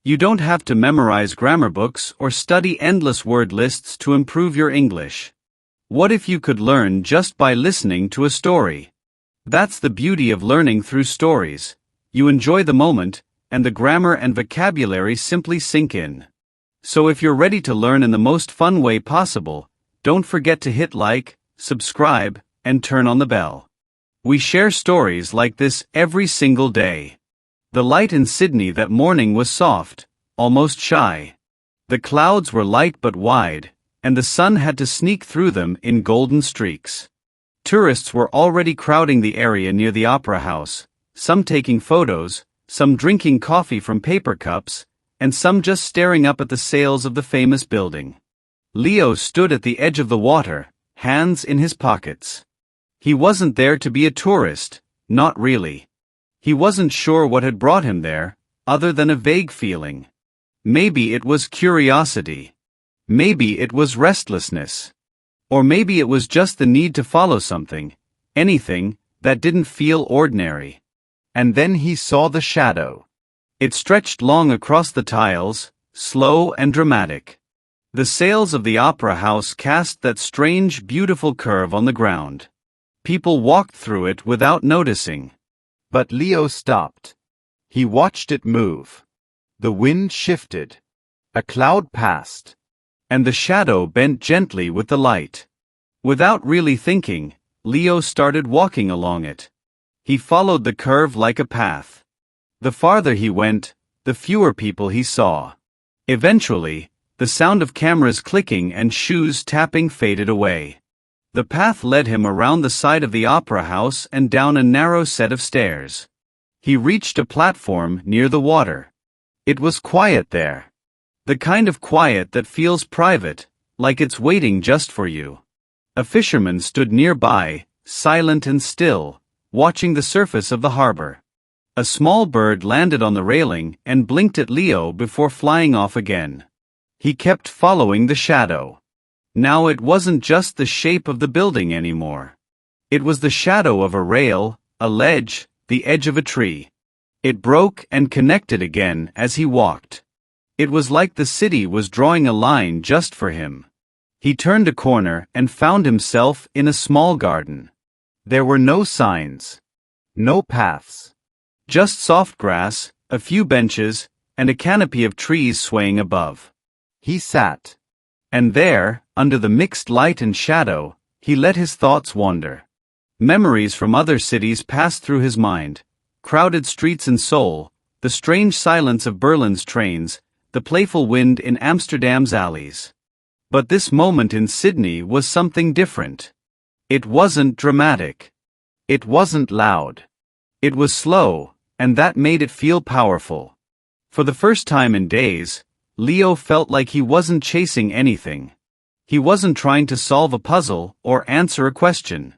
You don't have to memorize grammar books or study endless word lists to improve your English. What if you could learn just by listening to a story? That's the beauty of learning through stories. You enjoy the moment, and the grammar and vocabulary simply sink in. So if you're ready to learn in the most fun way possible, don't forget to hit like, subscribe, and turn on the bell. We share stories like this every single day. The light in Sydney that morning was soft, almost shy. The clouds were light but wide, and the sun had to sneak through them in golden streaks. Tourists were already crowding the area near the Opera House, some taking photos, some drinking coffee from paper cups, and some just staring up at the sails of the famous building. Leo stood at the edge of the water, hands in his pockets. He wasn't there to be a tourist, not really. He wasn't sure what had brought him there, other than a vague feeling. Maybe it was curiosity. Maybe it was restlessness. Or maybe it was just the need to follow something, anything, that didn't feel ordinary. And then he saw the shadow. It stretched long across the tiles, slow and dramatic. The sails of the Opera House cast that strange, beautiful curve on the ground. People walked through it without noticing. But Leo stopped. He watched it move. The wind shifted. A cloud passed. And the shadow bent gently with the light. Without really thinking, Leo started walking along it. He followed the curve like a path. The farther he went, the fewer people he saw. Eventually, the sound of cameras clicking and shoes tapping faded away. The path led him around the side of the Opera House and down a narrow set of stairs. He reached a platform near the water. It was quiet there. The kind of quiet that feels private, like it's waiting just for you. A fisherman stood nearby, silent and still, watching the surface of the harbor. A small bird landed on the railing and blinked at Leo before flying off again. He kept following the shadow. Now it wasn't just the shape of the building anymore. It was the shadow of a rail, a ledge, the edge of a tree. It broke and connected again as he walked. It was like the city was drawing a line just for him. He turned a corner and found himself in a small garden. There were no signs. No paths. Just soft grass, a few benches, and a canopy of trees swaying above. He sat. And there, under the mixed light and shadow, he let his thoughts wander. Memories from other cities passed through his mind. Crowded streets in Seoul, the strange silence of Berlin's trains, the playful wind in Amsterdam's alleys. But this moment in Sydney was something different. It wasn't dramatic. It wasn't loud. It was slow, and that made it feel powerful. For the first time in days, Leo felt like he wasn't chasing anything. He wasn't trying to solve a puzzle or answer a question.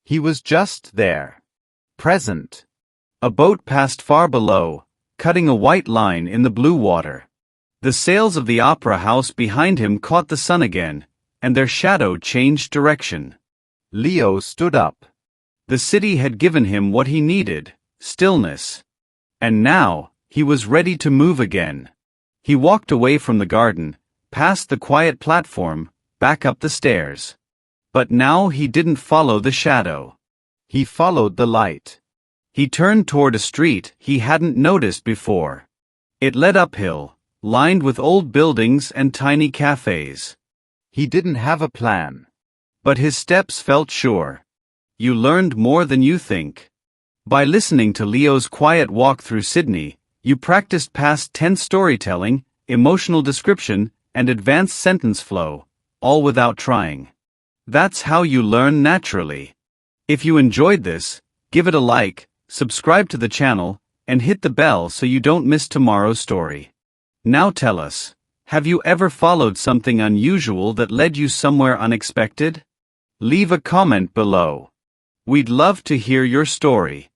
He was just there. Present. A boat passed far below, cutting a white line in the blue water. The sails of the Opera House behind him caught the sun again, and their shadow changed direction. Leo stood up. The city had given him what he needed, stillness. And now, he was ready to move again. He walked away from the garden, past the quiet platform, back up the stairs. But now he didn't follow the shadow. He followed the light. He turned toward a street he hadn't noticed before. It led uphill, lined with old buildings and tiny cafes. He didn't have a plan. But his steps felt sure. You learned more than you think. By listening to Leo's quiet walk through Sydney, you practiced past tense storytelling, emotional description, and advanced sentence flow, all without trying. That's how you learn naturally. If you enjoyed this, give it a like, subscribe to the channel, and hit the bell so you don't miss tomorrow's story. Now tell us, have you ever followed something unusual that led you somewhere unexpected? Leave a comment below. We'd love to hear your story.